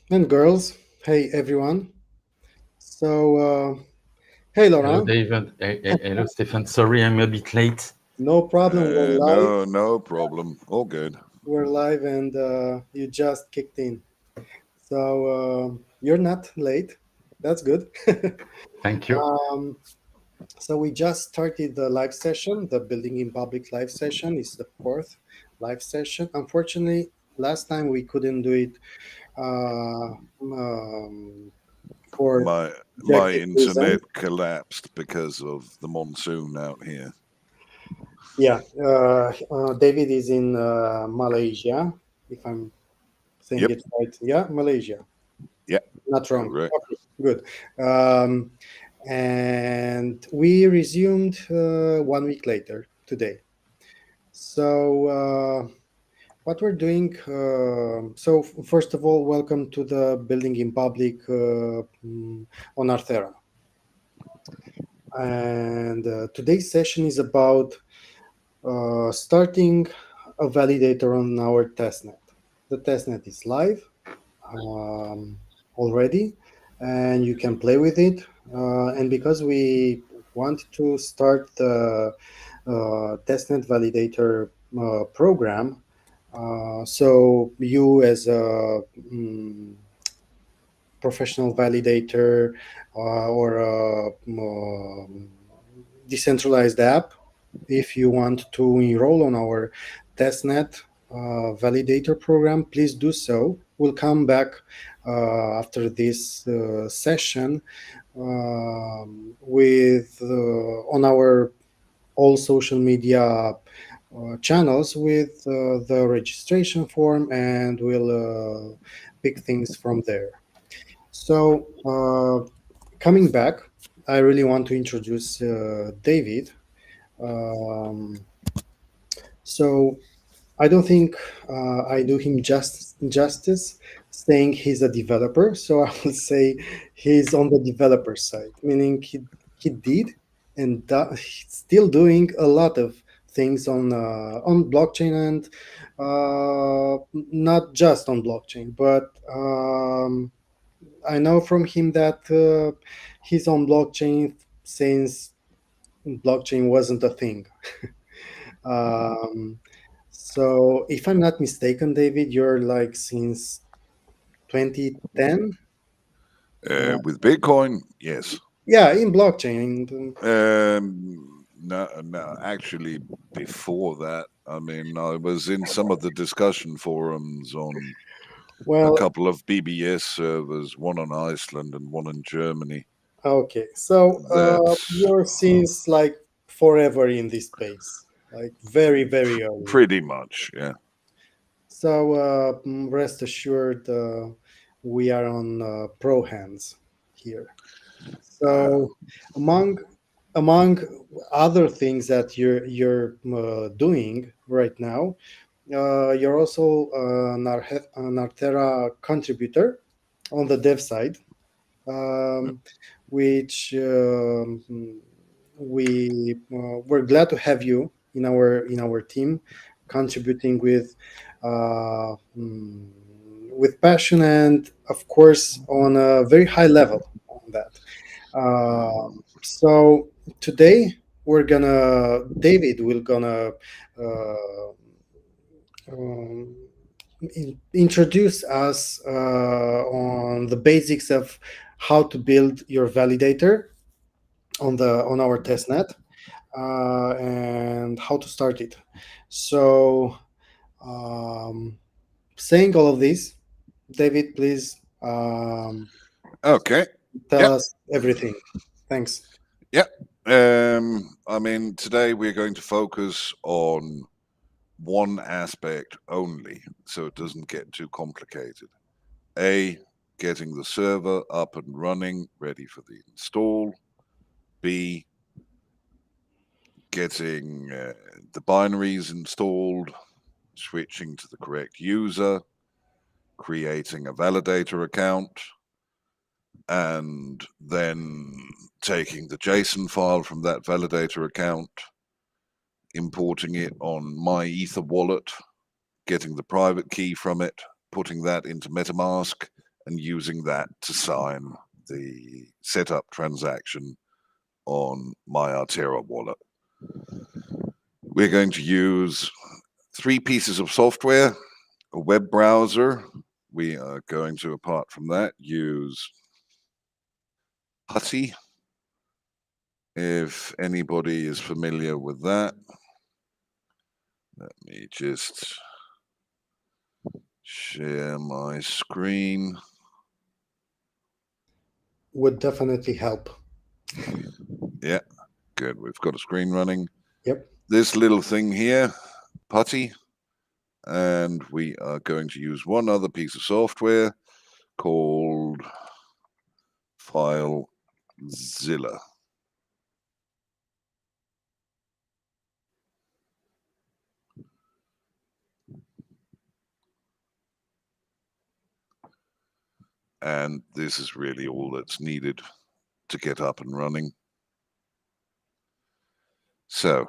And girls. Hey, everyone. So, hey, Hello, Laurent. David. Hello, Stefan. Sorry, I'm a bit late. No problem. We're live. No problem. All good. We're live, and you just kicked in. So, you're not late. That's good. Thank you. um, so, we just started the live session. The Building in Public live session is the fourth live session. Unfortunately, last time we couldn't do it for My my objective reasons. internet collapsed because of the monsoon out here. Yeah, David is in Malaysia, if I'm saying Yep. it right. Yeah, Malaysia. Yep. Not wrong. Correct. Okay, good. Um, and we resumed 1 week later today. So, what we're doing. First of all, welcome to the Building in Public on Arthera. And today's session is about starting a validator on our testnet. The testnet is live um, already, and you can play with it. And because we want to start the testnet validator program, so you as a professional validator or a decentralized app, if you want to enroll on our testnet validator program, please do so. We'll come back after this session with on our all social media channels with the registration form, and we'll pick things from there. So, coming back, I really want to introduce David. Um, so, I don't think I do him justice saying he's a developer. So, I will say he's on the developer side, meaning he did and he's still doing a lot of things on blockchain, and not just on blockchain, but I know from him that he's on blockchain since blockchain wasn't a thing. Um, so, if I'm not mistaken, David, you're like since 2010. Uh, With Bitcoin, yes. yeah, in blockchain. No, no. Actually, before that, I mean, I was in some of the discussion forums on a Well, couple of BBS servers, one on Iceland and one in Germany. okay. So, That's you're since like forever in this space, like very, very early. pretty much, yeah. So, rest assured, we are on pro hands here. Uh, So, among among other things that you're doing right now, you're also an Artera contributor on the dev side, um, which we're glad to have you in our team, contributing with passion, and of course on a very high level on that. So today we're gonna David will gonna uh, um, introduce us on the basics of how to build your validator on our testnet, and how to start it. So, um, saying all of this, David, please okay. tell Yep. us everything. Thanks. Yep. I mean, today we're going to focus on one aspect only, so it doesn't get too complicated. A, getting the server up and running, ready for the install. B, getting the binaries installed, switching to the correct user, creating a validator account, and then taking the JSON file from that validator account, importing it on my Ether wallet, getting the private key from it, putting that into MetaMask, and using that to sign the setup transaction on my Artera wallet. We're going to use 3 pieces of software, a web browser. We are going to, apart from that, use Putty, if anybody is familiar with that. Let me just share my screen. Would definitely help. Yeah, good. We've got a screen running. Yep. This little thing here, Putty, and we are going to use one other piece of software called FileZilla. And this is really all that's needed to get up and running. So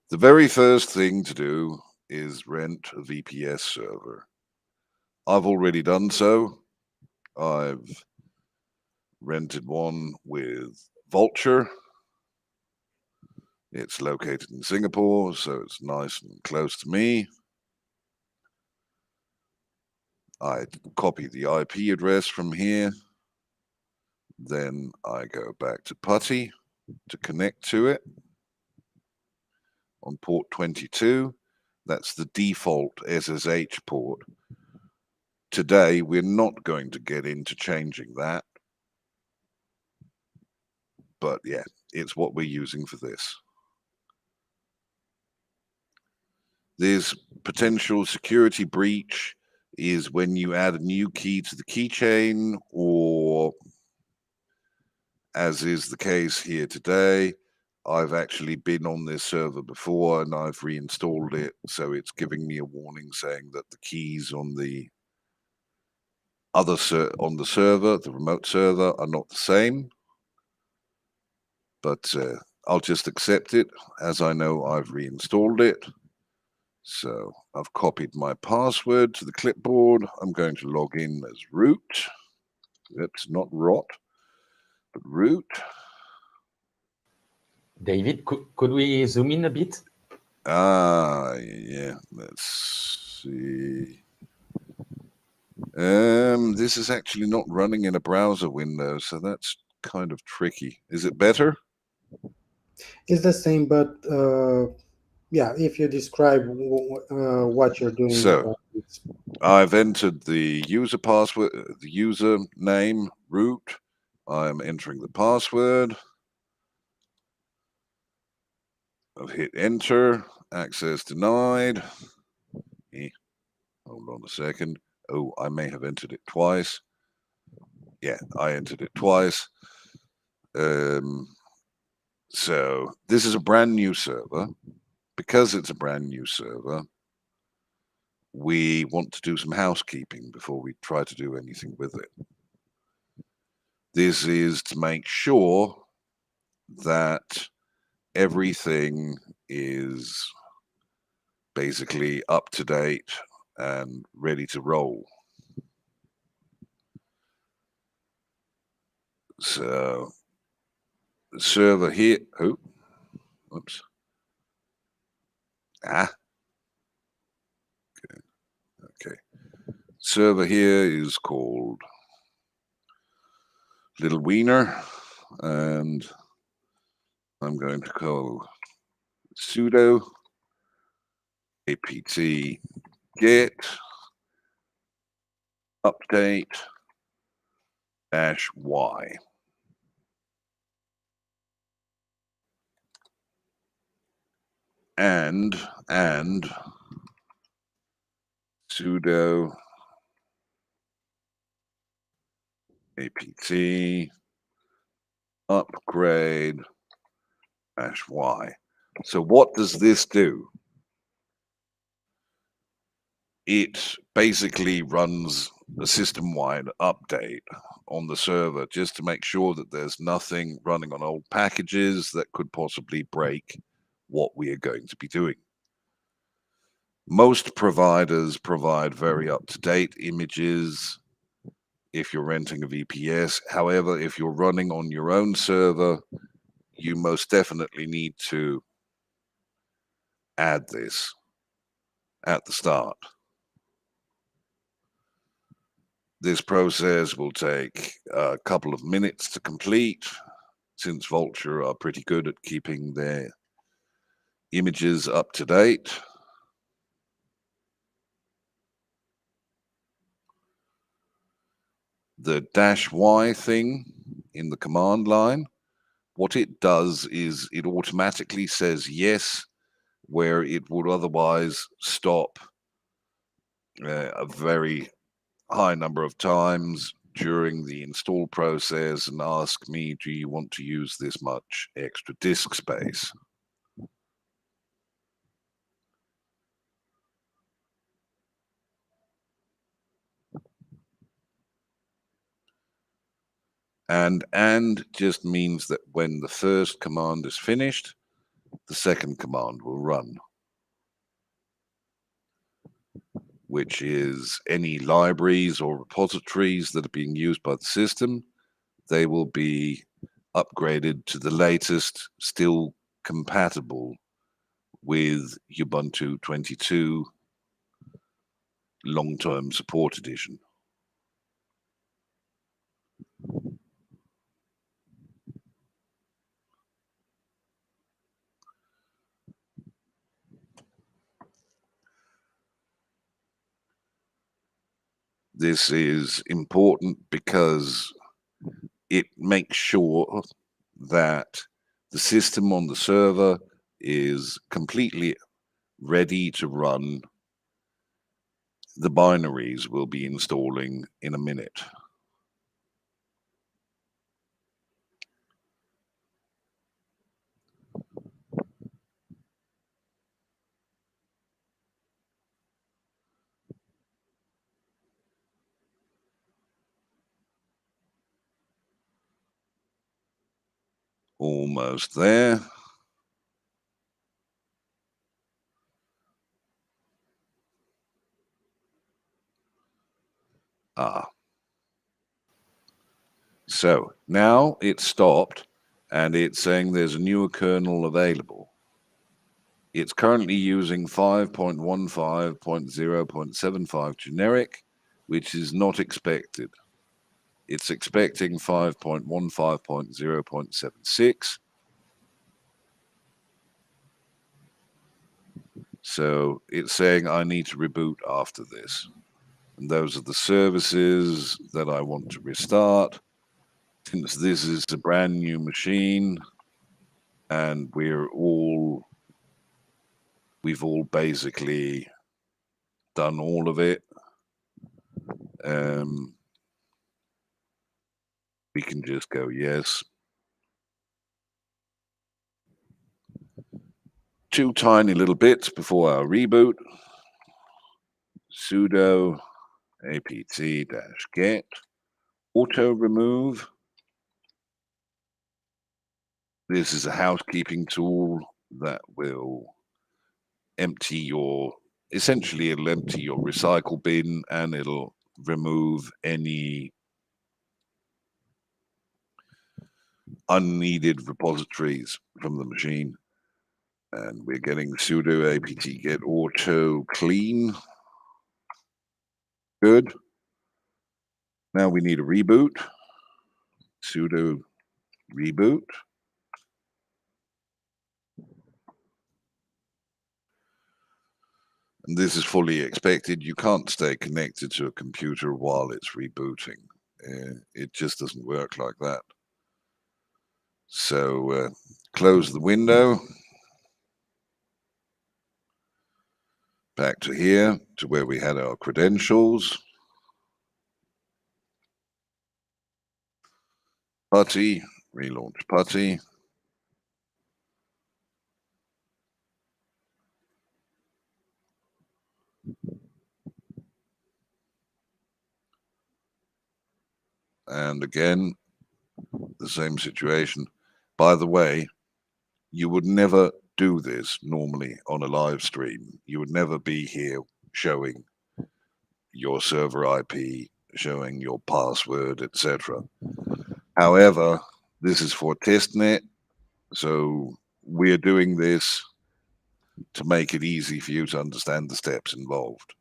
the very first thing to do is rent a VPS server. I've already done so. I've rented one with Vulture. It's located in Singapore, so it's nice and close to me. I copy the IP address from here. Then I go back to Putty to connect to it on port 22. That's the default SSH port. Today, we're not going to get into changing that. But yeah, it's what we're using for this. This potential security breach is when you add a new key to the keychain, or as is the case here today, I've actually been on this server before and I've reinstalled it, so it's giving me a warning saying that the keys on the other on the server, the remote server, are not the same. But I'll just accept it, as I know I've reinstalled it. So I've copied my password to the clipboard. I'm going to log in as root. It's not rot, but root. David, could we zoom in a bit? Yeah, let's see. This is actually not running in a browser window, so that's kind of tricky. Is it better? It's the same, but yeah, if you describe what you're doing. So I've entered the user password, the user name, root. I'm entering the password. I've hit enter. Access denied. Hold on a second. Oh, I may have entered it twice. Yeah, I entered it twice. So this is a brand new server. Because it's a brand new server, we want to do some housekeeping before we try to do anything with it. This is to make sure that everything is basically up to date and ready to roll. So the server here, oh, whoops. Okay. Server here is called Little Wiener, and I'm going to call sudo apt get update -y. And sudo apt upgrade -y. So what does this do? It basically runs a system-wide update on the server just to make sure that there's nothing running on old packages that could possibly break what we are going to be doing. Most providers provide very up-to-date images. if you're renting a VPS. However, if you're running on your own server, you most definitely need to add this at the start. This process will take a couple of minutes to complete, since Vulture are pretty good at keeping their images up to date. The -y thing in the command line, what it does is it automatically says yes, where it would otherwise stop a very high number of times during the install process and ask me, do you want to use this much extra disk space? And just means that when the first command is finished, the second command will run, which is any libraries or repositories that are being used by the system, they will be upgraded to the latest, still compatible with Ubuntu 22 long-term support edition. This is important because it makes sure that the system on the server is completely ready to run. The binaries will be installing in a minute. Almost there. So now it's stopped and it's saying there's a newer kernel available. It's currently using 5.15.0.75 generic, which is not expected. It's expecting 5.15.0.76. So it's saying I need to reboot after this. And those are the services that I want to restart. Since this is a brand new machine and we've all basically done all of it, we can just go yes. Two tiny little bits before our reboot. Sudo apt-get auto remove. This is a housekeeping tool that will essentially it'll empty your recycle bin and it'll remove any unneeded repositories from the machine. And we're getting sudo apt-get auto clean. Good. Now we need a reboot. Sudo reboot. And this is fully expected. You can't stay connected to a computer while it's rebooting. It just doesn't work like that. So close the window. Back to here, to where we had our credentials. Putty, relaunch Putty. And again, the same situation. By the way, you would never do this normally on a live stream. You would never be here showing your server IP, showing your password, etc. However, this is for testnet, so we're doing this to make it easy for you to understand the steps involved.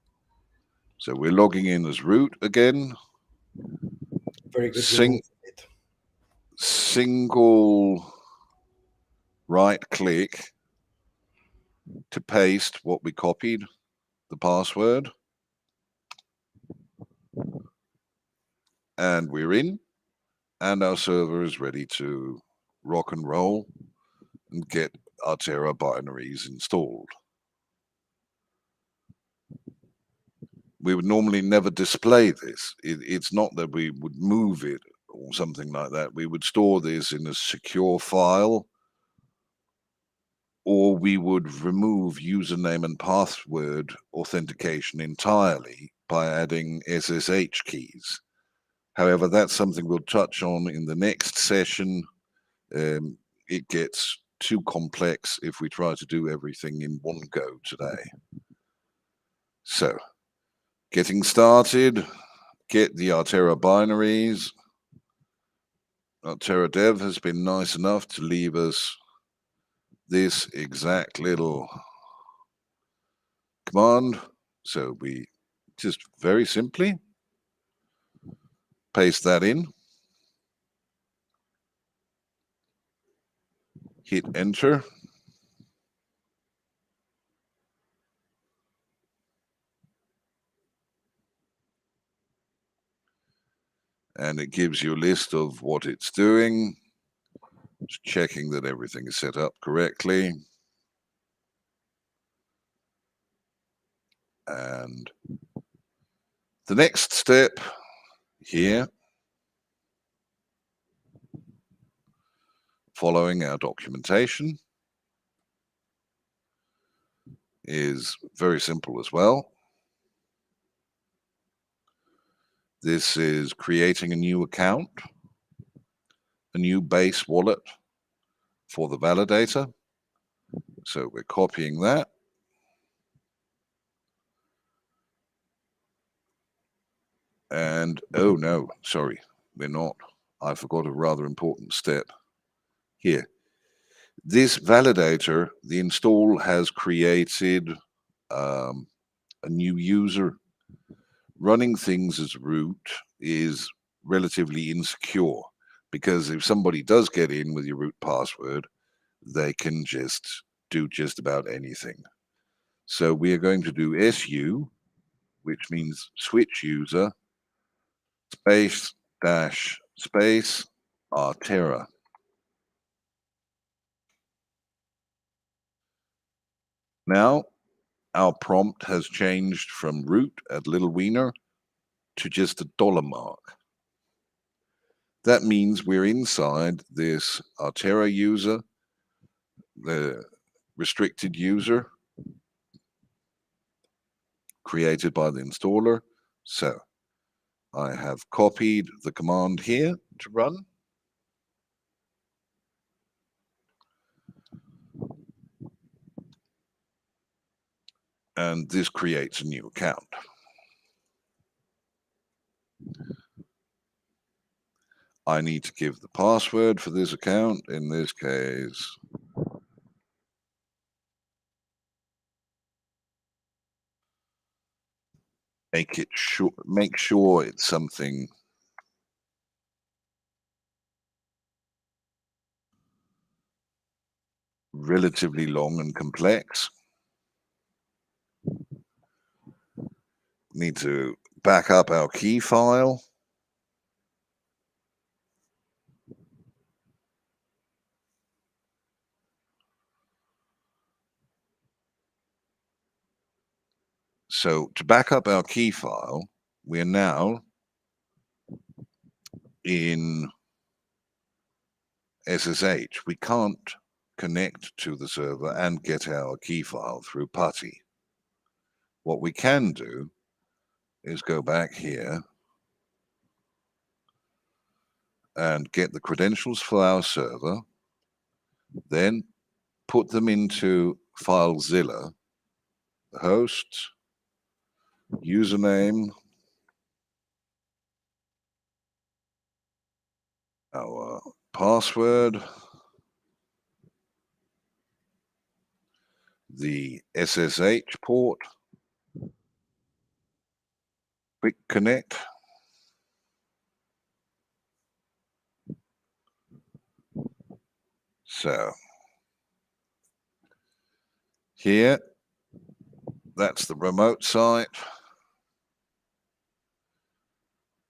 So we're logging in as root again. Very good. Single right click to paste what we copied, the password. And we're in, and our server is ready to rock and roll and get Artera binaries installed. We would normally never display this. It's not that we would move it or something like that. We would store this in a secure file, or we would remove username and password authentication entirely by adding SSH keys. However, that's something we'll touch on in the next session. It gets too complex if we try to do everything in one go today. So, getting started, get the Artera binaries. Artera Dev has been nice enough to leave us this exact little command. So we just very simply paste that in, hit enter. And it gives you a list of what it's doing. Just checking that everything is set up correctly. And the next step here, following our documentation, is very simple as well. This is creating a new account, a new base wallet for the validator. So we're copying that. And, oh no, sorry, we're not. I forgot a rather important step here. This validator, the install has created a new user. Running things as root is relatively insecure because if somebody does get in with your root password, they can just do just about anything. So we are going to do SU, which means switch user, space dash space Artera. Now our prompt has changed from root at little wiener to just a dollar mark. That means we're inside this Artera user, the restricted user created by the installer. So I have copied the command here to run. And this creates a new account. I need to give the password for this account, in this case, make sure it's something relatively long and complex. Need to back up our key file. So to back up our key file, we're now in SSH. We can't connect to the server and get our key file through PuTTY. What we can do is go back here and get the credentials for our server, then put them into FileZilla, the host, username, password, the SSH port, quick connect. So here, that's the remote site.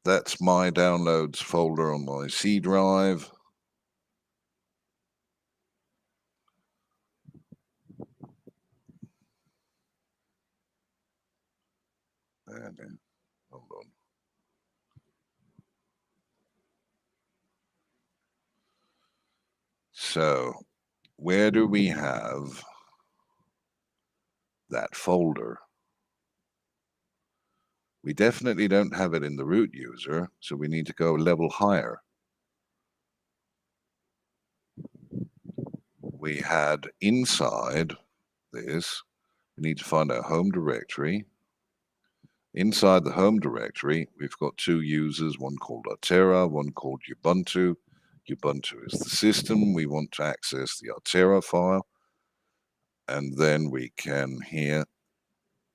That's my downloads folder on my C drive. And then, hold on. So where do we have that folder? We definitely don't have it in the root user, so we need to go a level higher. We had inside this, we need to find our home directory. Inside the home directory, we've got two users, one called Altera, one called Ubuntu. Ubuntu is the system. We want to access the Altera file. And then we can here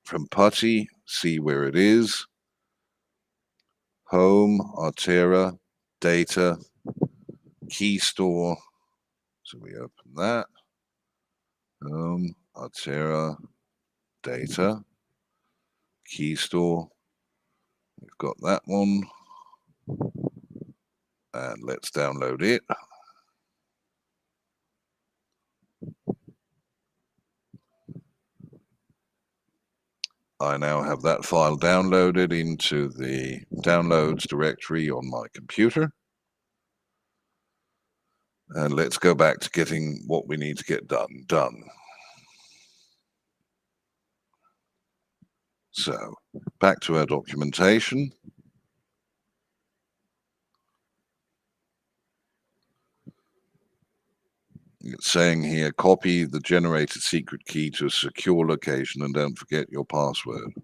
from PuTTY see where it is. Home, Altera, data, key store. So we open that. Home, Altera, data, key store. We've got that one. And let's download it. I now have that file downloaded into the downloads directory on my computer. And let's go back to getting what we need to get done. So back to our documentation. It's saying here, copy the generated secret key to a secure location and don't forget your password.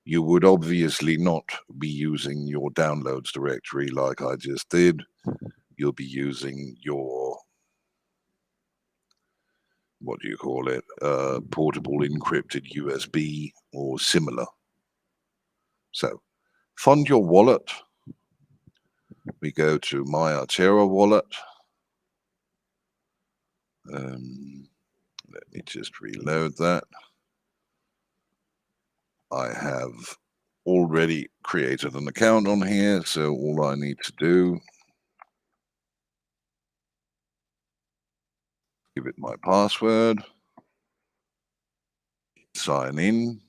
You would obviously not be using your downloads directory like I just did. You'll be using your, what do you call it, portable encrypted USB or similar. So fund your wallet. We go to my Altera wallet. Let me just reload that. I have already created an account on here, so all I need to do, give it my password, sign in.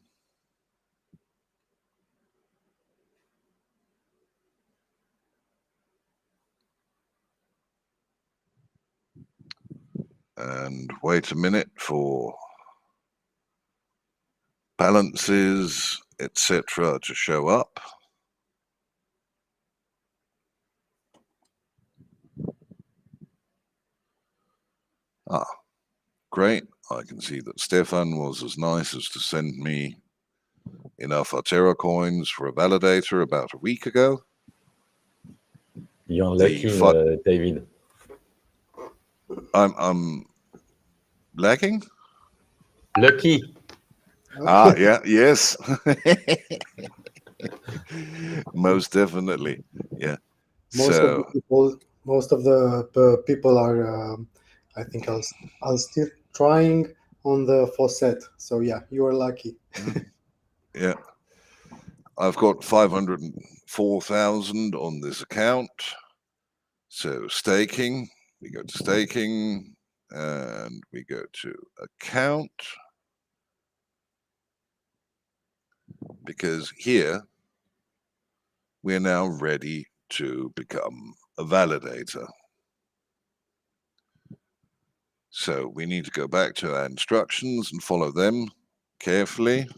And wait a minute for balances, etc. to show up. Ah, great. I can see that Stefan was as nice as to send me enough Altera coins for a validator about a week ago. You're lucky, David. I'm lagging? Lucky. Ah, yeah, yes. Most definitely. Yeah. Most So, of the people are, I think, I'll still trying on the faucet. So yeah, you are lucky. yeah. I've got 504,000 on this account. So staking, we go to staking and we go to account, because here we're now ready to become a validator. So we need to go back to our instructions and follow them carefully.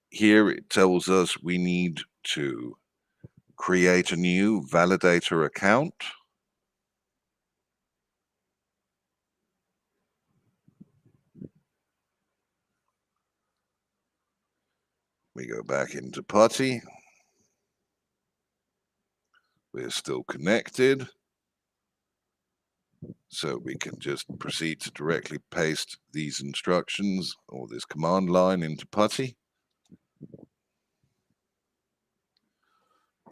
Here it tells us we need to create a new validator account. We go back into PuTTY. We're still connected. So we can just proceed to directly paste these instructions or this command line into PuTTY.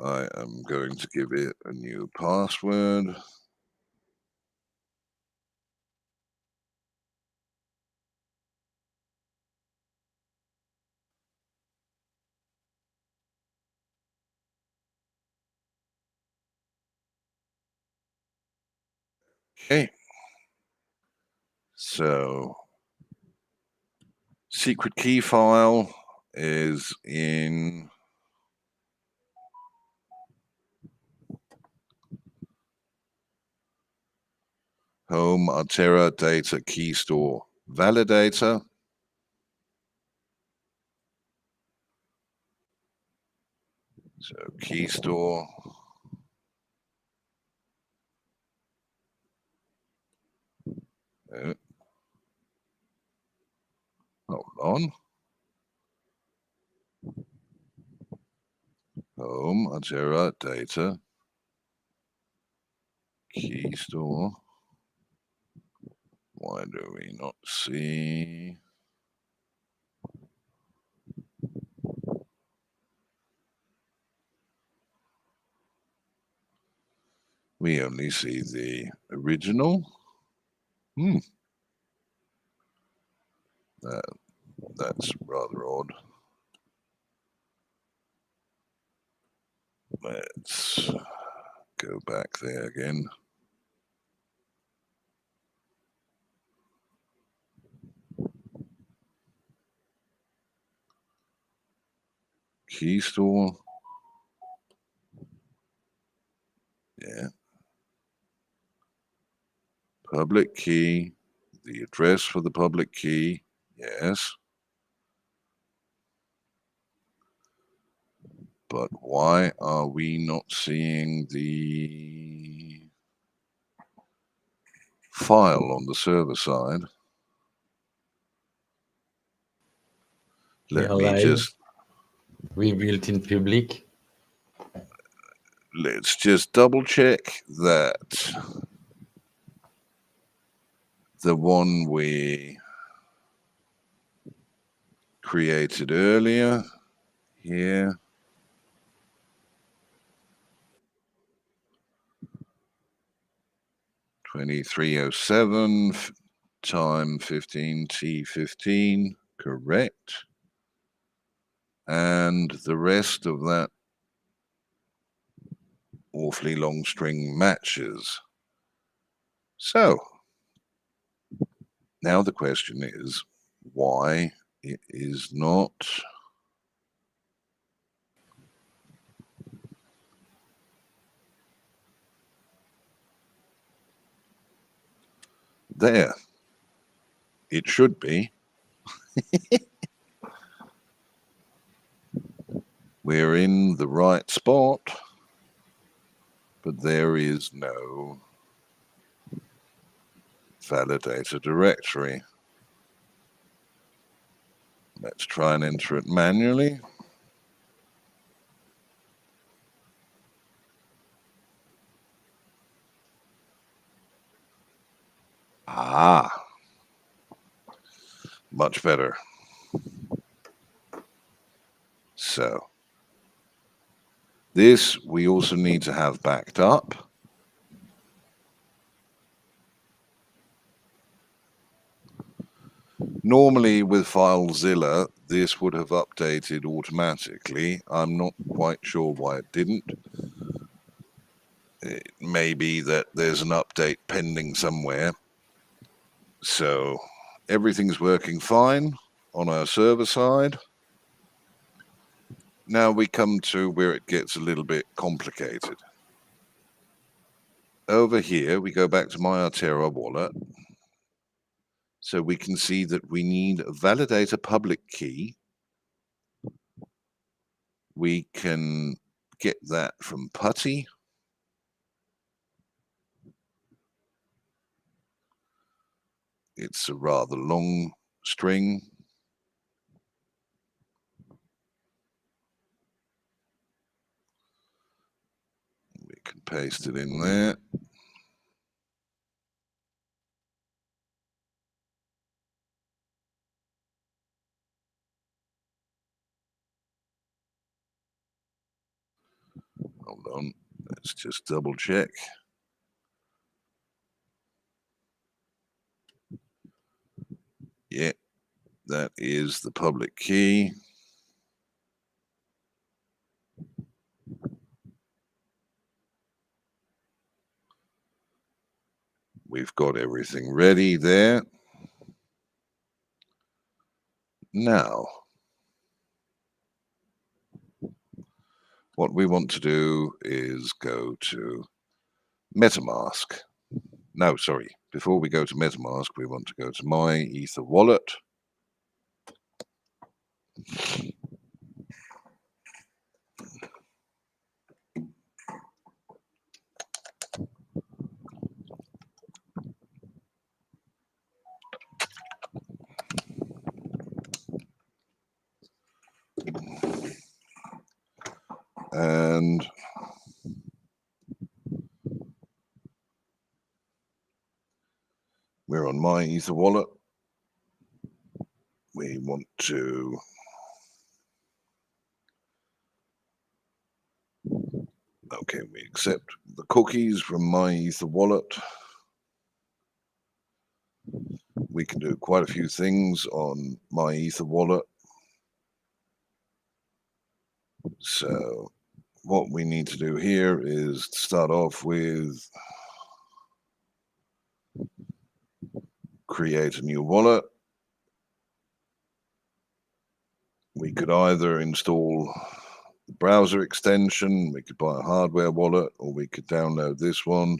I am going to give it a new password. Okay. So secret key file is in home Altera data key store validator. So key store. Hold on. Home Altera data key store. Why do we not see? We only see the original. That's rather odd. Let's go back there again. Key store. Yeah. Public key. The address for the public key. Yes. But why are we not seeing the file on the server side? Let me just rebuilt in public. Let's just double check that the one we created earlier here (2307) time 15T15, correct, and the rest of that awfully long string matches. So now the question is why it is not there. It should be. We're in the right spot, but there is no validator directory. Let's try and enter it manually. Much better. So this we also need to have backed up. Normally with FileZilla, this would have updated automatically. I'm not quite sure why it didn't. It may be that there's an update pending somewhere. So everything's working fine on our server side. Now we come to where it gets a little bit complicated. Over here, we go back to my Altera wallet. So we can see that we need a validator public key. We can get that from PuTTY. It's a rather long string. We can paste it in there. Hold on, let's just double check. Yeah, that is the public key. We've got everything ready there. Now, what we want to do is go to MetaMask. No, sorry. Before we go to MetaMask, we want to go to My Ether Wallet. And we're on My Ether Wallet. We want to okay, we accept the cookies from My Ether Wallet. We can do quite a few things on My Ether Wallet. So what we need to do here is start off with create a new wallet. We could either install the browser extension, we could buy a hardware wallet, or we could download this one.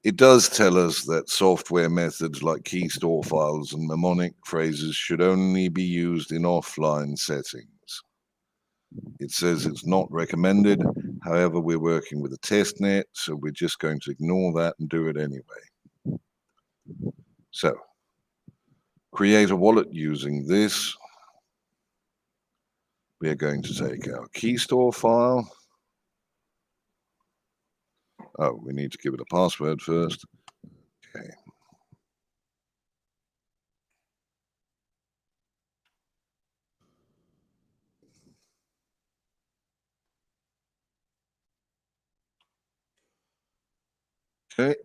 It does tell us that software methods like key store files and mnemonic phrases should only be used in offline settings. It says it's not recommended. However, we're working with a test net, so we're just going to ignore that and do it anyway. So, create a wallet using this. We are going to take our key store file. Oh, we need to give it a password first. Okay. Okay.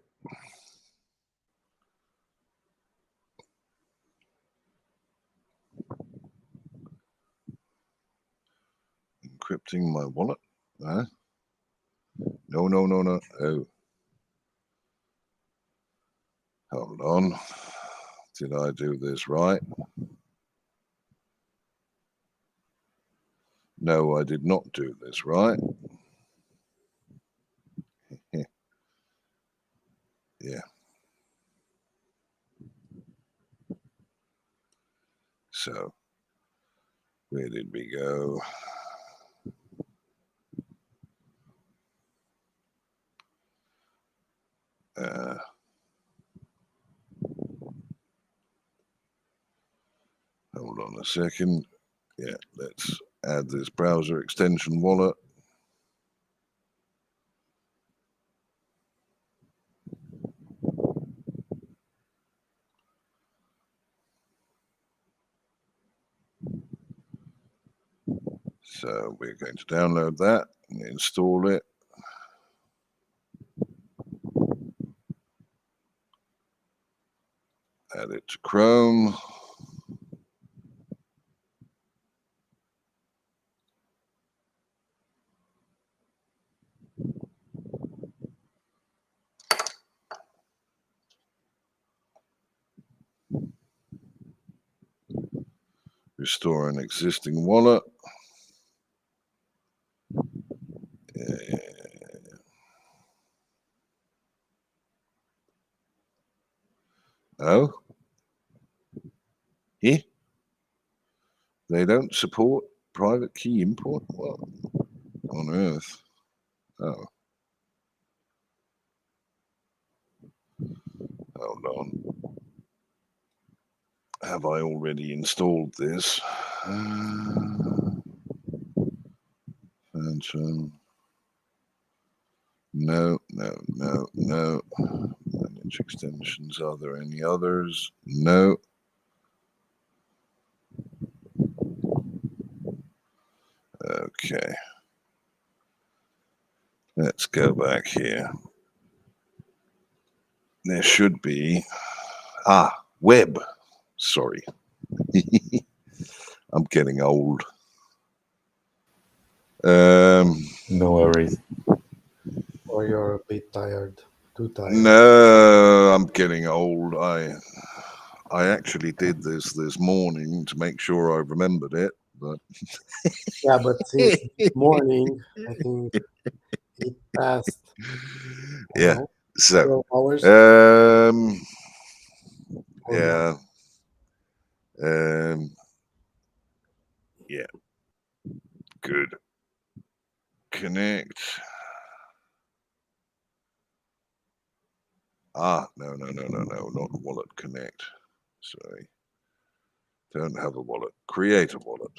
Encrypting my wallet. No. Oh. Hold on. Did I do this right? No, I did not do this right. Yeah. So, where did we go? Hold on a second. Yeah, let's add this browser extension wallet. So we're going to download that and install it. Add it to Chrome. Restore an existing wallet. Oh? Yeah? They don't support private key import? What on earth? Oh. Hold on. Have I already installed this? No. Manage extensions. Are there any others? No. Okay. Let's go back here. There should be web. Sorry. I'm getting old. No worries. Or you're a bit tired, too tired. No, I'm getting old. I actually did this morning to make sure I remembered it, but Yeah, but since this morning, I think it passed, I don't yeah. know, So 12 hours or more. yeah. Yeah. Good. Connect. No, not wallet connect. Sorry. Don't have a wallet. Create a wallet.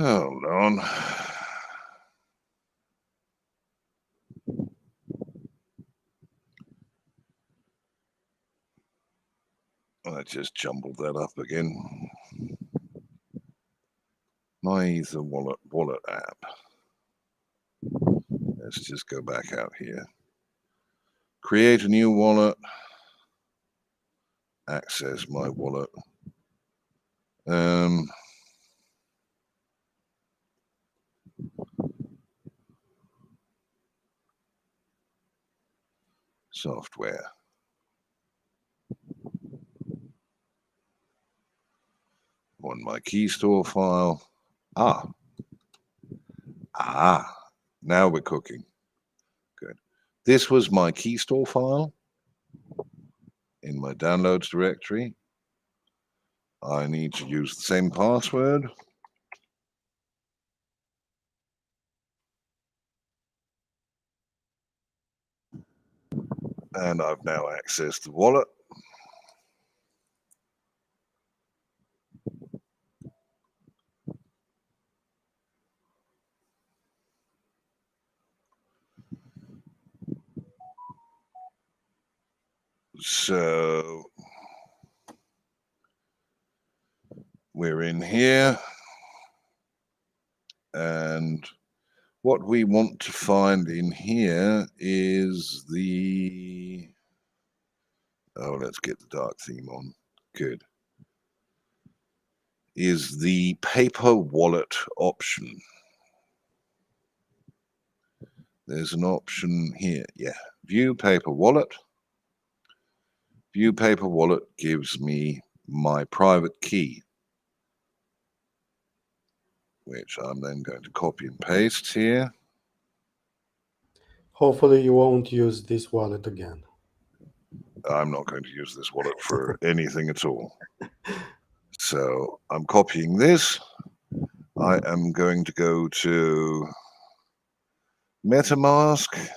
Hold on. I just jumbled that up again. My Ether wallet app. Let's just go back out here. Create a new wallet. Access my wallet. Software. On my key store file. Now we're cooking. Good. This was my key store file in my downloads directory. I need to use the same password. And I've now accessed the wallet. So we're in here, and what we want to find in here is let's get the dark theme on. Good. Is the paper wallet option. There's an option here. Yeah. View paper wallet. View paper wallet gives me my private key, which I'm then going to copy and paste here. Hopefully, you won't use this wallet again. I'm not going to use this wallet for anything at all. So I'm copying this. I am going to go to MetaMask.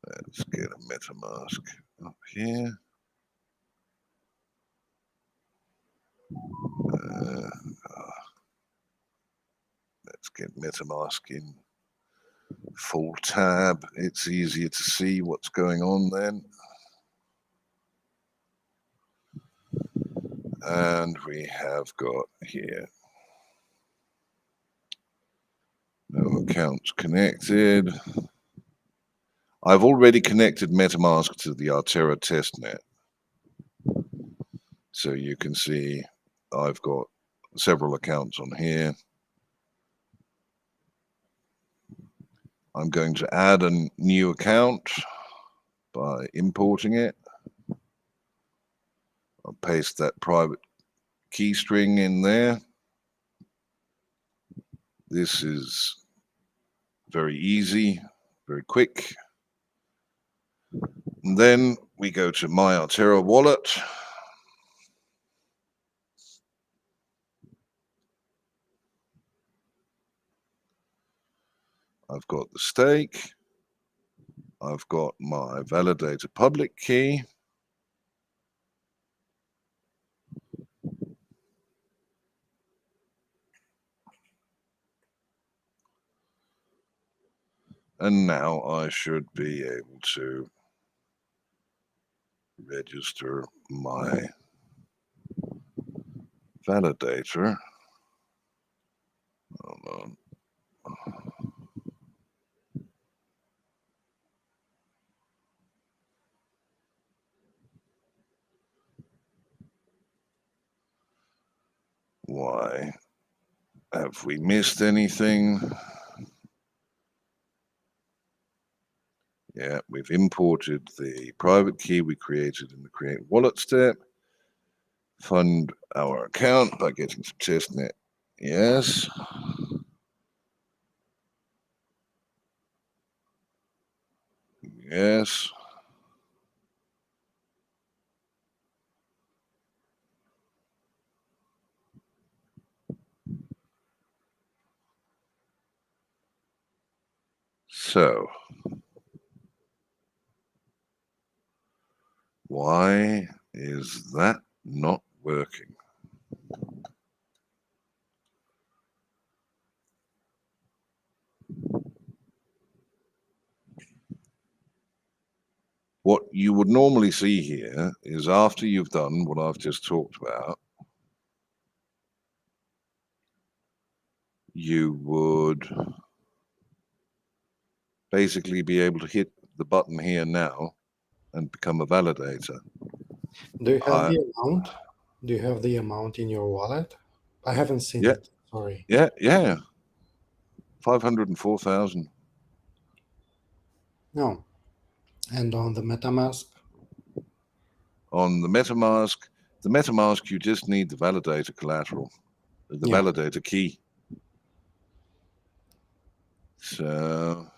Let's get a MetaMask up here. Let's get MetaMask in full tab. It's easier to see what's going on then. And we have got here no accounts connected. I've already connected MetaMask to the Artera testnet. So you can see I've got several accounts on here. I'm going to add a new account by importing it. I'll paste that private key string in there. This is very easy, very quick. And then we go to my Artera wallet. I've got the stake. I've got my validator public key. And now I should be able to register my validator. Hold on. Why? Have we missed anything? Yeah, we've imported the private key we created in the create wallet step. Fund our account by getting some testnet. Yes. Yes. So, why is that not working? What you would normally see here is after you've done what I've just talked about, you would basically be able to hit the button here now and become a validator. Do you have the amount? Do you have the amount in your wallet? I haven't seen Yeah. it. Sorry. Yeah. 504,000. No. And on the MetaMask? On the MetaMask, you just need the validator collateral, the Yeah. validator key. So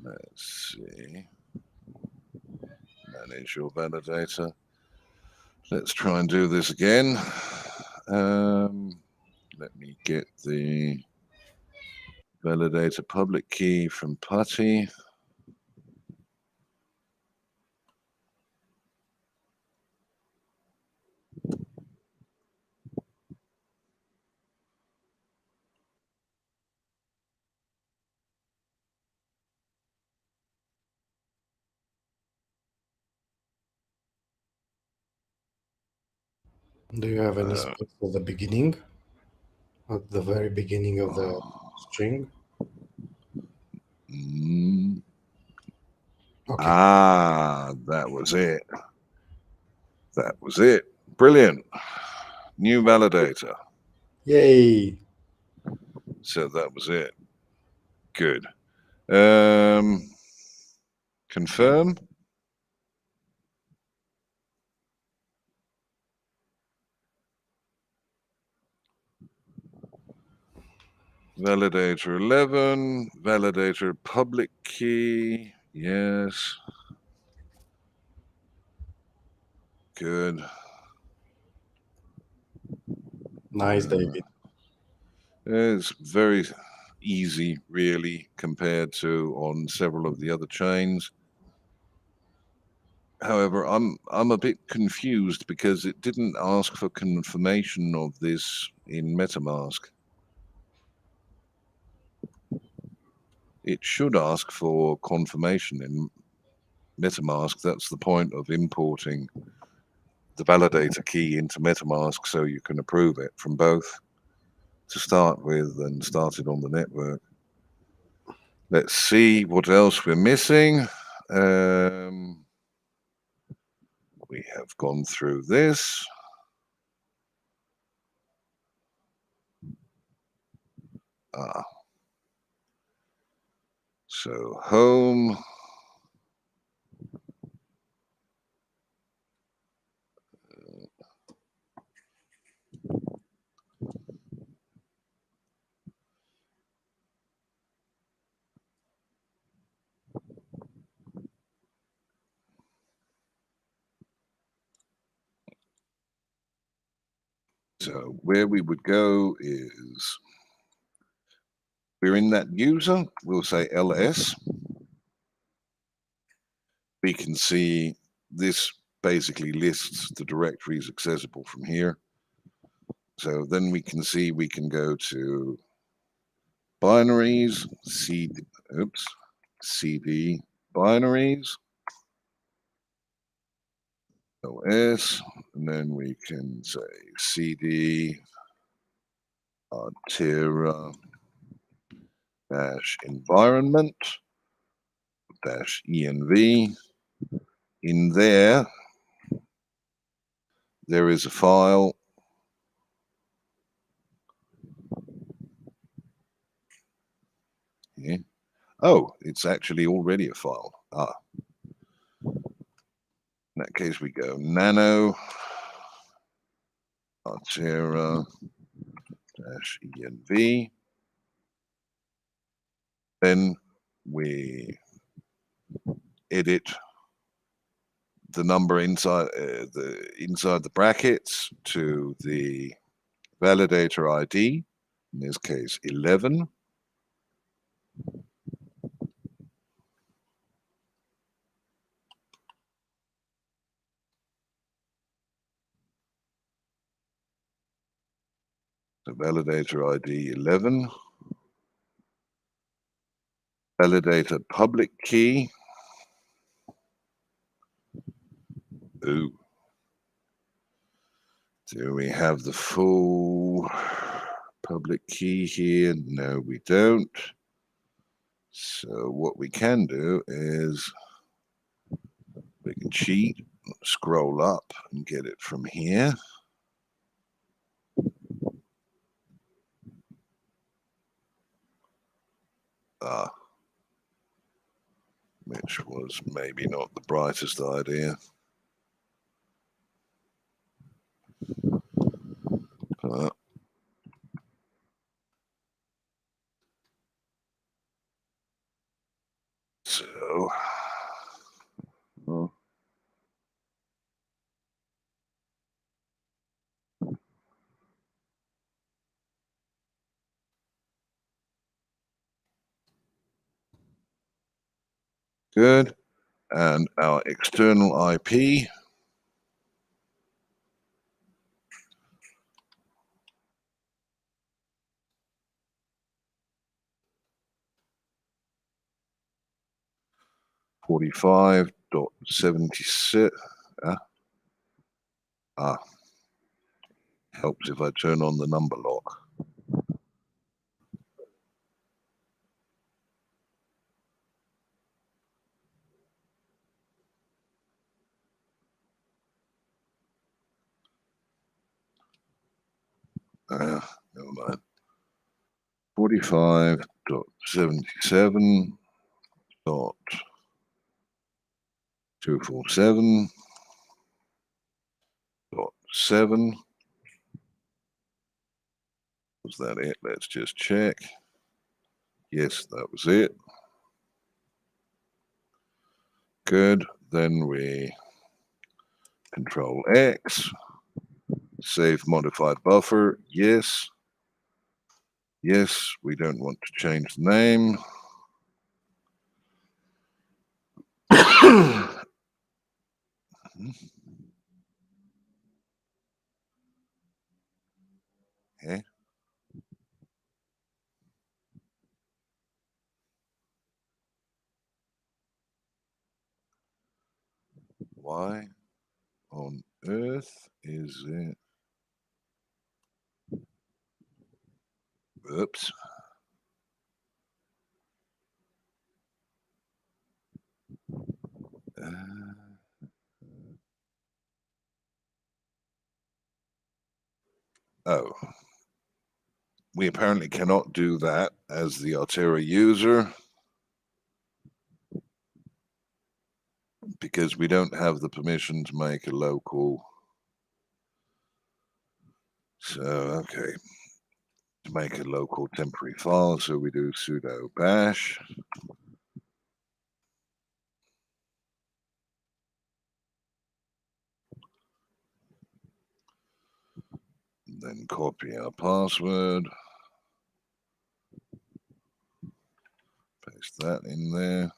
let's see. Manage your validator. Let's try and do this again. Let me get the validator public key from Putty. Do you have any space at the beginning? At the very beginning of the string? Okay. That was it. That was it. Brilliant. New validator. Yay. So that was it. Good. Confirm. Validator 11. Validator public key. Yes. Good. Nice, David. It's very easy, really, compared to on several of the other chains. However, I'm a bit confused because it didn't ask for confirmation of this in MetaMask. It should ask for confirmation in MetaMask. That's the point of importing the validator key into MetaMask so you can approve it from both to start with and start it on the network. Let's see what else we're missing. We have gone through this. So home. So where we would go is we're in that user, we'll say ls. We can see this basically lists the directories accessible from here. So then we can see we can go to binaries, cd binaries, OS, and then we can say cd Altera dash environment dash env. In there is a file. Yeah. Oh, it's actually already a file. In that case, we go nano Altera dash env. Then we edit the number inside the brackets to the validator ID. In this case, 11. So validator ID 11. Validator public key. Ooh. Do we have the full public key here? No, we don't. So what we can do is we can cheat, scroll up and get it from here. Which was maybe not the brightest idea. So, good. And our external IP. .76. Helps if I turn on the number lock. Never mind. 45.77.247.7. Was that it? Let's just check. Yes, that was it. Good. Then we Control X. Save modified buffer. Yes. Yes, we don't want to change the name. Okay. Why on earth is it? Oops. Oh. We apparently cannot do that as the Altera user because we don't have the permission to make a local. So, okay. To make a local temporary file, so we do sudo bash. Then copy our password. that in there.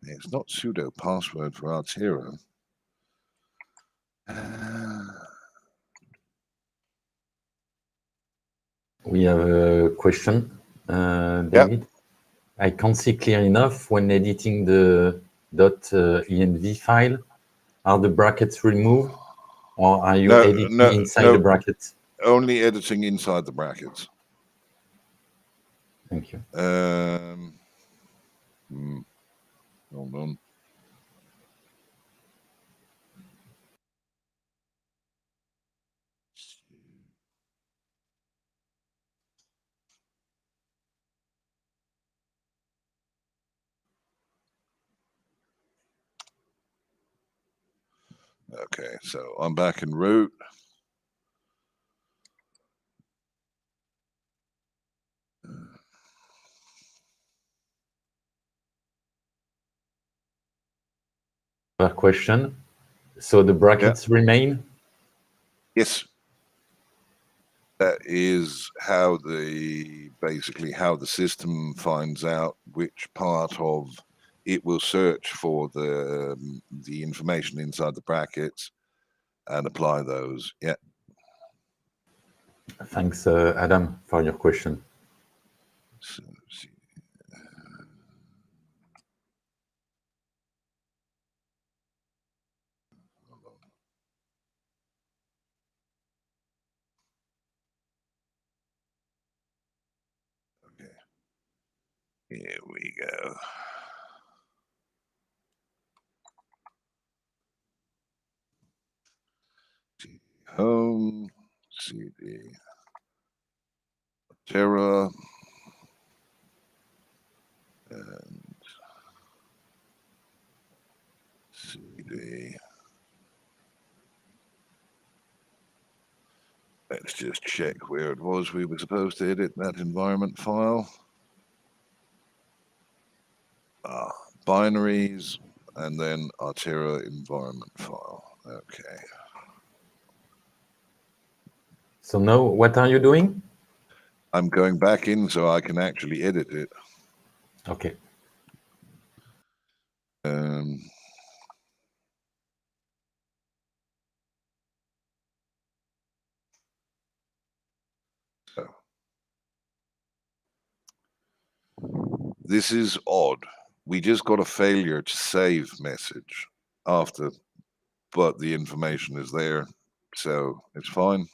It's not sudo password for Altera. We have a question, David. I can't see clear enough when editing the .env file. Are the brackets removed, or are you editing inside the brackets? Only editing inside the brackets. Thank you. Hold on. Okay, so I'm back in root. Question. So the brackets remain? Yes. That is how basically how the system finds out which part of it will search for the information inside the brackets and apply those. Yeah. Thanks, Adam, for your question. So, okay. Here we go. Home, CD, Terra, and CD. Let's just check where it was we were supposed to edit that environment file. Binaries, and then Altera environment file. Okay. So now, what are you doing? I'm going back in so I can actually edit it. Okay. So this is odd. We just got a failure to save message after, but the information is there, so it's fine.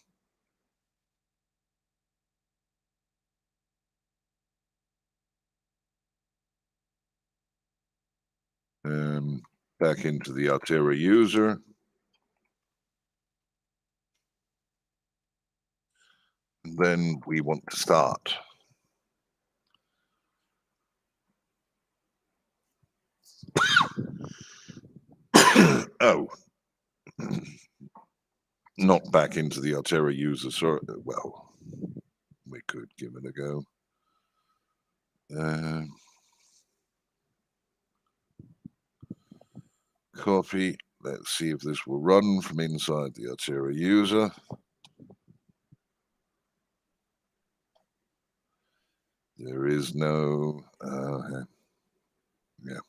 Back into the Altera user. And then we want to start. Oh. Not back into the Altera user. So, well, we could give it a go. Copy. Let's see if this will run from inside the Altera user. There is no, yeah.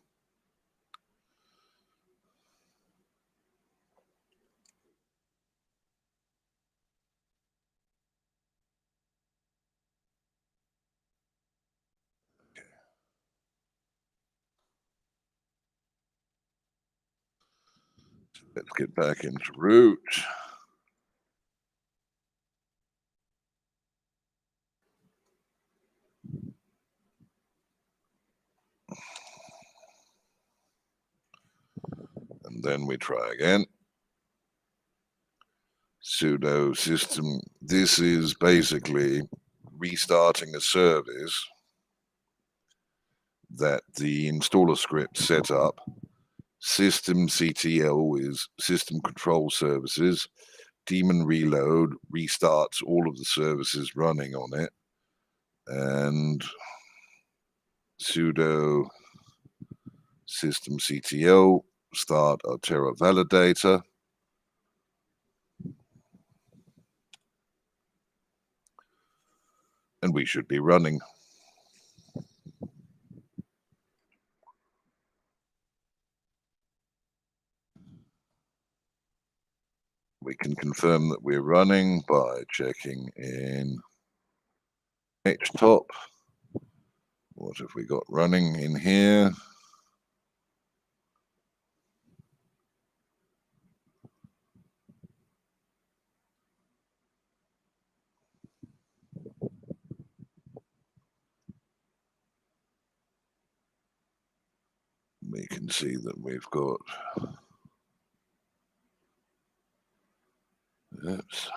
Let's get back into root. And then we try again. Sudo system. This is basically restarting a service that the installer script set up. Systemctl is system control services. Daemon reload restarts all of the services running on it. And sudo systemctl start Altera validator. And we should be running. We can confirm that we're running by checking in HTOP. What have we got running in here? We can see that we've got, oops.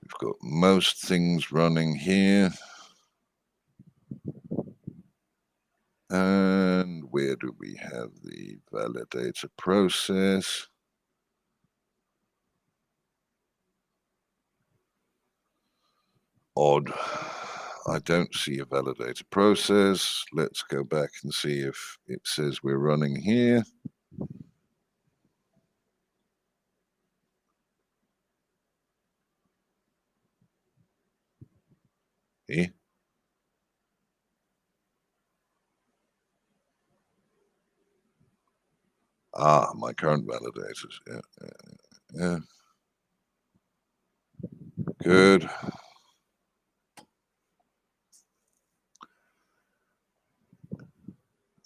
We've got most things running here. And where do we have the validator process? Odd. I don't see a validator process. Let's go back and see if it says we're running here. Eh? Ah, my current validators. Yeah. Good.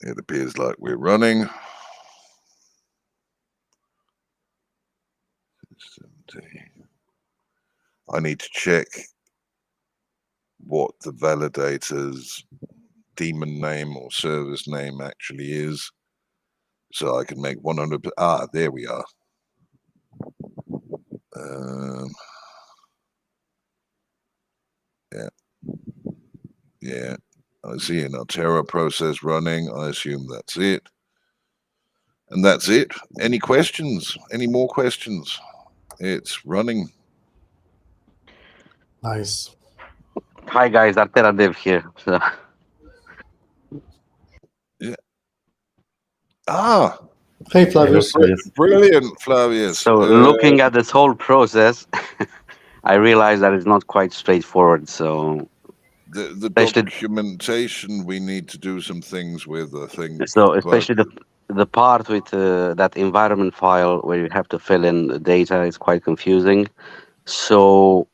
It appears like we're running. I need to check what the validator's daemon name or service name actually is, so I can make 100. Ah, there we are. Yeah. I see an Altera process running. I assume that's it. And that's it. Any questions? Any more questions? It's running. Nice. Hi guys, Altera Dev here. Yeah. Ah. Hey, Flavius. Brilliant, Flavius. So looking at this whole process, I realized that it's not quite straightforward. So the documentation we need to do some things with, I think. So especially the part with that environment file where you have to fill in the data is quite confusing. So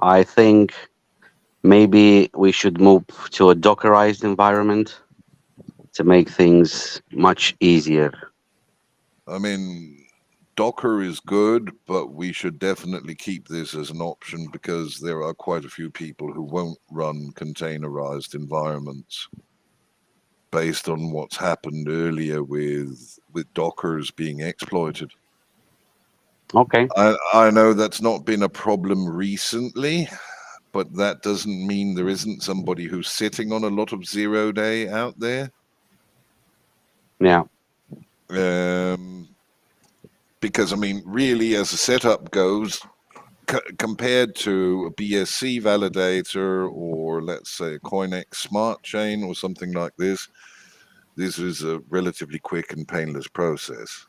I think maybe we should move to a Dockerized environment to make things much easier. I mean, Docker is good, but we should definitely keep this as an option because there are quite a few people who won't run containerized environments based on what's happened earlier with Dockers being exploited. Okay. I know that's not been a problem recently, but that doesn't mean there isn't somebody who's sitting on a lot of 0-day out there. Yeah. Because, I mean, really, as a setup goes, compared to a BSC validator or, let's say, a CoinEx smart chain or something like this is a relatively quick and painless process.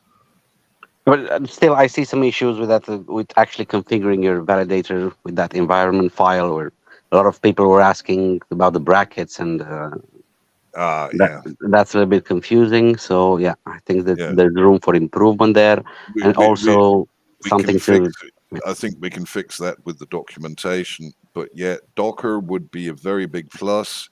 But still, I see some issues with that, with actually configuring your validator with that environment file, where a lot of people were asking about the brackets, and that's a little bit confusing. So yeah, I think that there's room for improvement there, and also something to. I think we can fix that with the documentation, but yet Docker would be a very big plus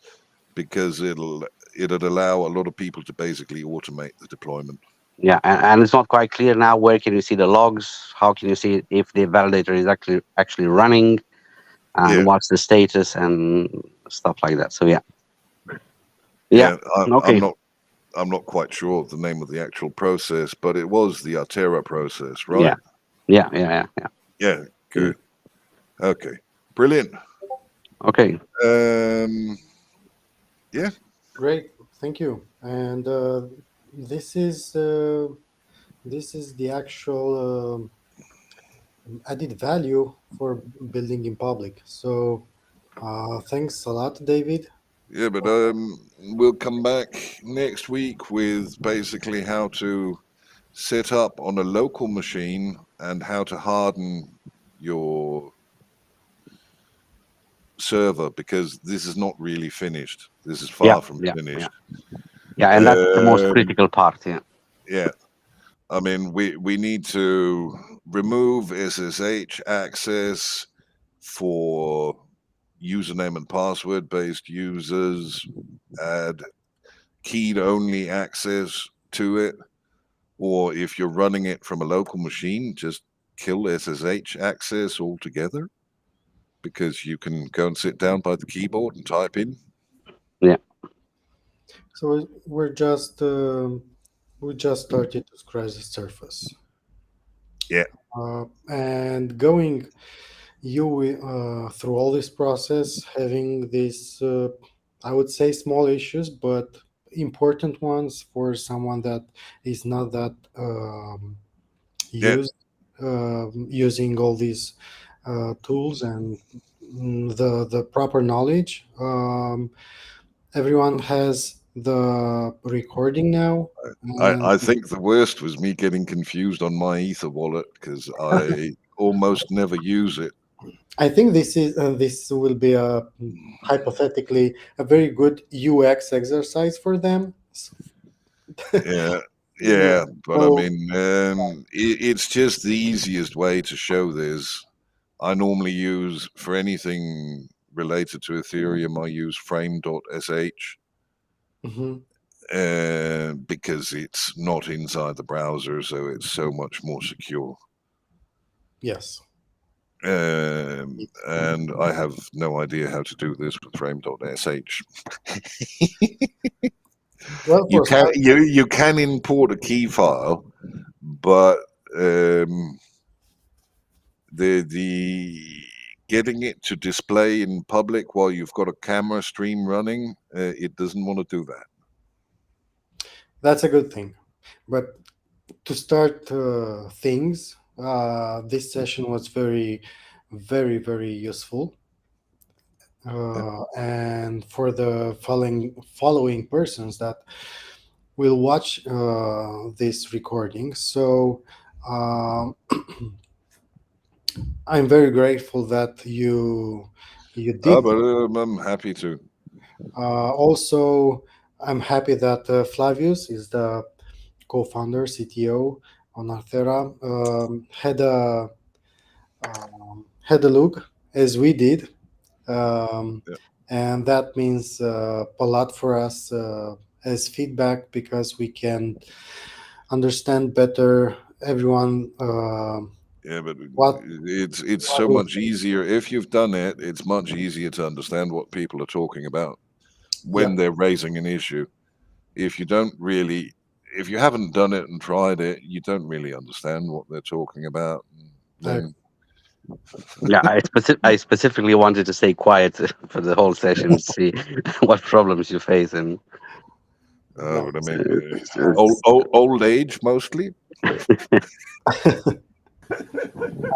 because it'd allow a lot of people to basically automate the deployment. Yeah, and it's not quite clear now. Where can you see the logs? How can you see if the validator is actually running, and what's the status and stuff like that? So yeah. Okay. I'm not quite sure of the name of the actual process, but it was the Altera process, right? Yeah. Yeah, good. Okay, brilliant. Okay. Yeah. Great, thank you. And this is the actual added value for building in public. So thanks a lot, David. Yeah, but we'll come back next week with basically how to set up on a local machine and how to harden your server, because this is not really finished. This is Yeah, far from yeah, yeah, finished. yeah, and that's the most Um, critical part. Yeah, yeah, I mean, we need to remove SSH access for username and password based users, add keyed only access to it, or if you're running it from a local machine, just kill SSH access altogether, because you can go and sit down by the keyboard and type in. yeah. So we just started to scratch the surface. Yeah. And going through all this process, having these, I would say, small issues, but important ones for someone that is not that Yeah. used using all these tools and the proper knowledge. Everyone has the recording now. And I think the worst was me getting confused on my Ether wallet, because I almost never use it. I think this will be a hypothetically a very good UX exercise for them. Yeah, Yeah. yeah, but I So mean, it's just the easiest way to show this. I normally use, for anything related to Ethereum, I use frame.sh, mhm, because it's not inside the browser, so it's so much more secure. yes. And I have no idea how to do this with frame.sh. Well, You for can start, you can import a key file, but the getting it to display in public while you've got a camera stream running, it doesn't want to do that. that's a good thing. But to start things, this session was very, very, very useful. And for the following persons that will watch this recording, so um, I'm very grateful that you did. But I'm happy to. Also, I'm happy that Flavius is the co-founder, CTO on Arthera, had a look as we did, um, Yeah. and that means a lot for us as feedback because we can understand better everyone. Yeah, but What it's what so we much easier if you've done it. It's much easier to understand what people are talking about when Yeah, they're raising an issue. If you don't really, if you haven't done it and tried it, you don't really understand what they're talking about. I, Then, Yeah, I specifically wanted to stay quiet for the whole session, see what problems you face, and but I nice, mean, nice. old age mostly.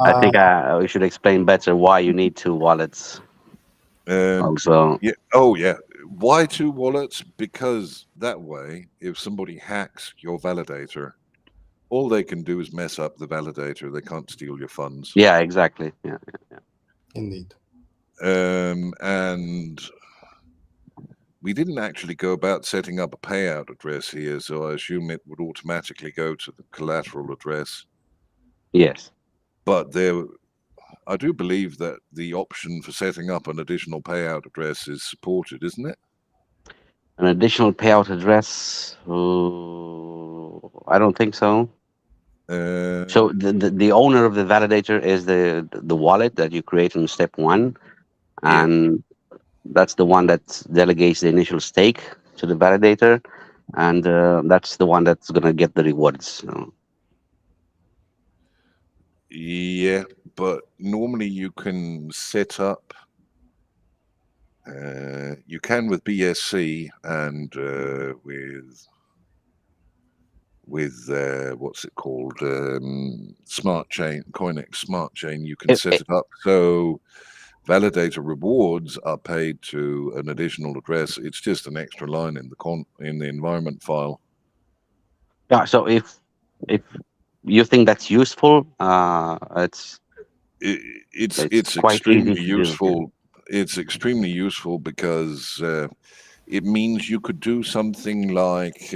I Uh, think we should explain better why you need two wallets. Also, Yeah. Oh, yeah. Why two wallets? Because that way, if somebody hacks your validator, all they can do is mess up the validator. They can't steal your funds. yeah, exactly. Yeah, Indeed. And we didn't actually go about setting up a payout address here, so I assume it would automatically go to the collateral address. yes. But I do believe that the option for setting up an additional payout address is supported, isn't it? An additional payout address? I don't think so. Uh, So the owner of the validator is the wallet that you create in step one, yeah. and that's the one that delegates the initial stake to the validator, and that's the one that's gonna get the rewards. So, Yeah, but normally you can set up. You can with BSC and with what's it called, Smart Chain, Coinex Smart Chain. You can if, set it up so validator rewards are paid to an additional address. It's just an extra line in the environment file. Yeah. So if you think that's useful, it's It's quite easy extremely to do. useful. It's extremely useful because it means you could do something like,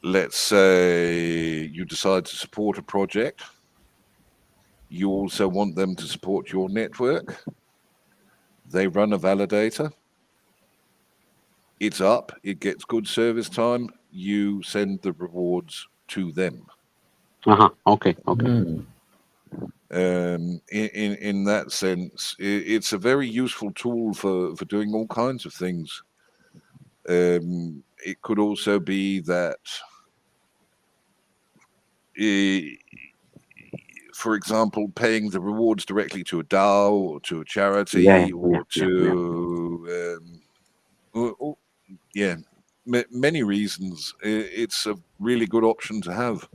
let's say you decide to support a project. You also want them to support your network. They run a validator. It's up. It gets good service time. You send the rewards to them. Okay. Okay. Mm. In that sense, it's a very useful tool for doing all kinds of things. It could also be that, for example, paying the rewards directly to a DAO or to a charity or to many reasons. It's a really good option to have.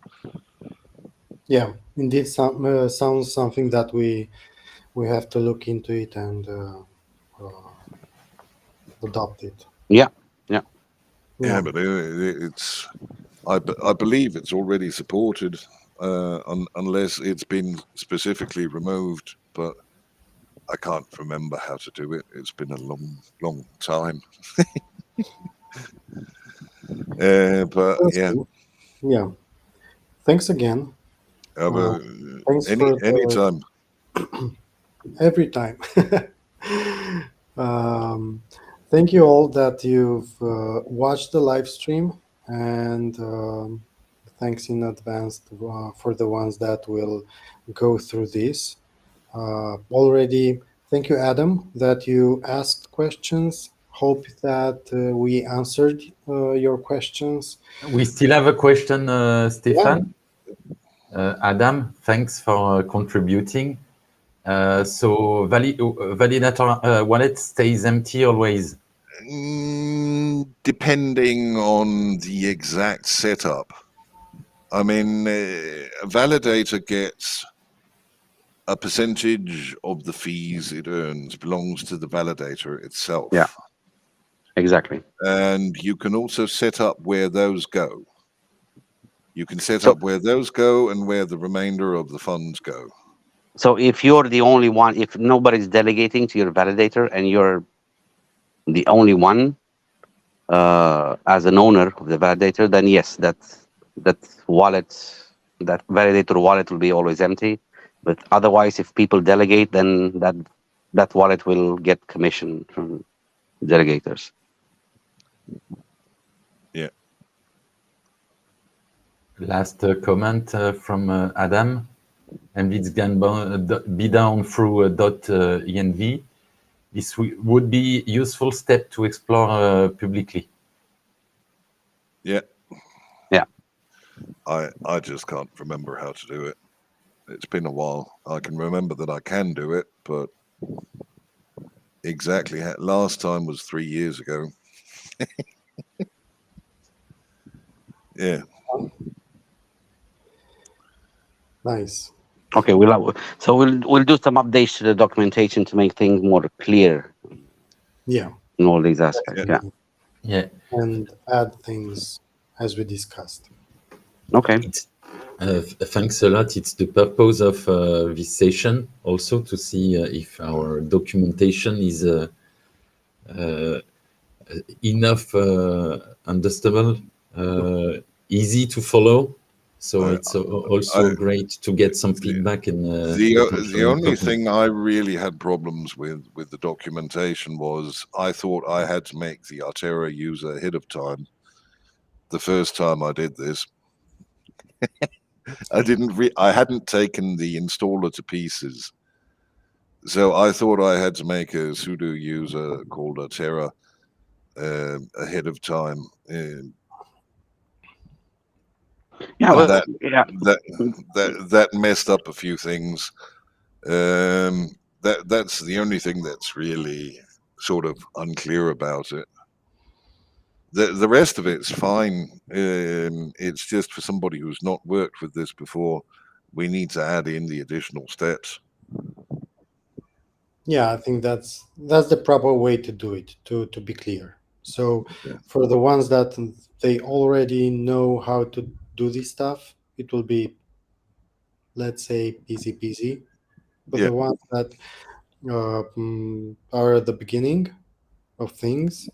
Yeah, indeed, sounds something that we have to look into it and adopt it. Yeah. Yeah, but it's I believe it's already supported, unless it's been specifically removed. But I can't remember how to do it. It's been a long time. But yeah. Yeah. Thanks again. Thanks for Anytime. Every time. Thank you all that you've watched the live stream, and thanks in advance for the ones that will go through this. Already, thank you, Adam, that you asked questions. Hope that we answered your questions. We still have a question, Stefan. Adam, thanks for contributing. So validator wallet stays empty always? Depending on the exact setup. I mean, a validator gets a percentage of the fees it earns belongs to the validator itself. Yeah, exactly. And you can also set up where those go. You can set up where those go and where the remainder of the funds go. So if you're the only one, if nobody's delegating to your validator and you're the only one as an owner of the validator, then yes, that validator wallet will be always empty. But otherwise, if people delegate, then that wallet will get commission from delegators. Yeah. Last comment from Adam. MVs can be down through .env. This would be useful step to explore publicly. Yeah. Yeah. I just can't remember how to do it. It's been a while. I can remember that I can do it, but exactly last time was 3 years ago. Yeah. Nice. Okay, we'll do some updates to the documentation to make things more clear. Yeah. In all these aspects. Yeah. And add things as we discussed. Okay. Thanks a lot. It's the purpose of this session also to see if our documentation is enough understandable, easy to follow. So it's also great to get some feedback. And the only thing I really had problems with the documentation was I thought I had to make the Artera user ahead of time. The first time I did this, I hadn't taken the installer to pieces. So I thought I had to make a sudo user called Artera ahead of time. That messed up a few things. That's the only thing that's really sort of unclear about it. The rest of it's fine. It's just for somebody who's not worked with this before, we need to add in the additional steps. Yeah, I think that's the proper way to do it, to be clear. So Yeah. for the ones that they already know how to do this stuff, it will be, let's say, easy peasy. But Yeah. the ones that are at the beginning of things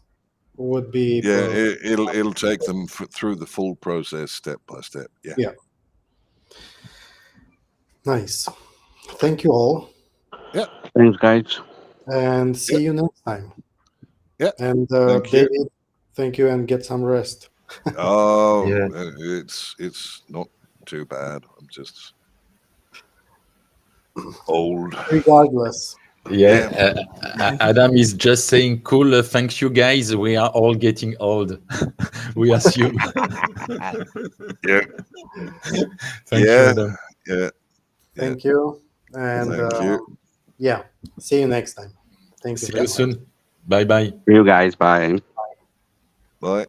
would be Yeah, it'll take them through the full process step by step. Yeah. yeah. Nice. Thank you all, Yeah. Thanks, guys. and Yeah. see you next time. Yeah. And Thank you. David, thank you, and get some rest. Oh, Yeah. it's not too bad. I'm just old. Regardless. Yeah, Yeah. Adam is just saying, cool, thank you guys. We are all getting old. We assume. Yeah. Thank you, Yeah. Adam. Yeah. Yeah. Thank you, and Thank you. yeah, see you next time. Thank you See very you much. soon. Bye bye. See you guys. Bye. Bye.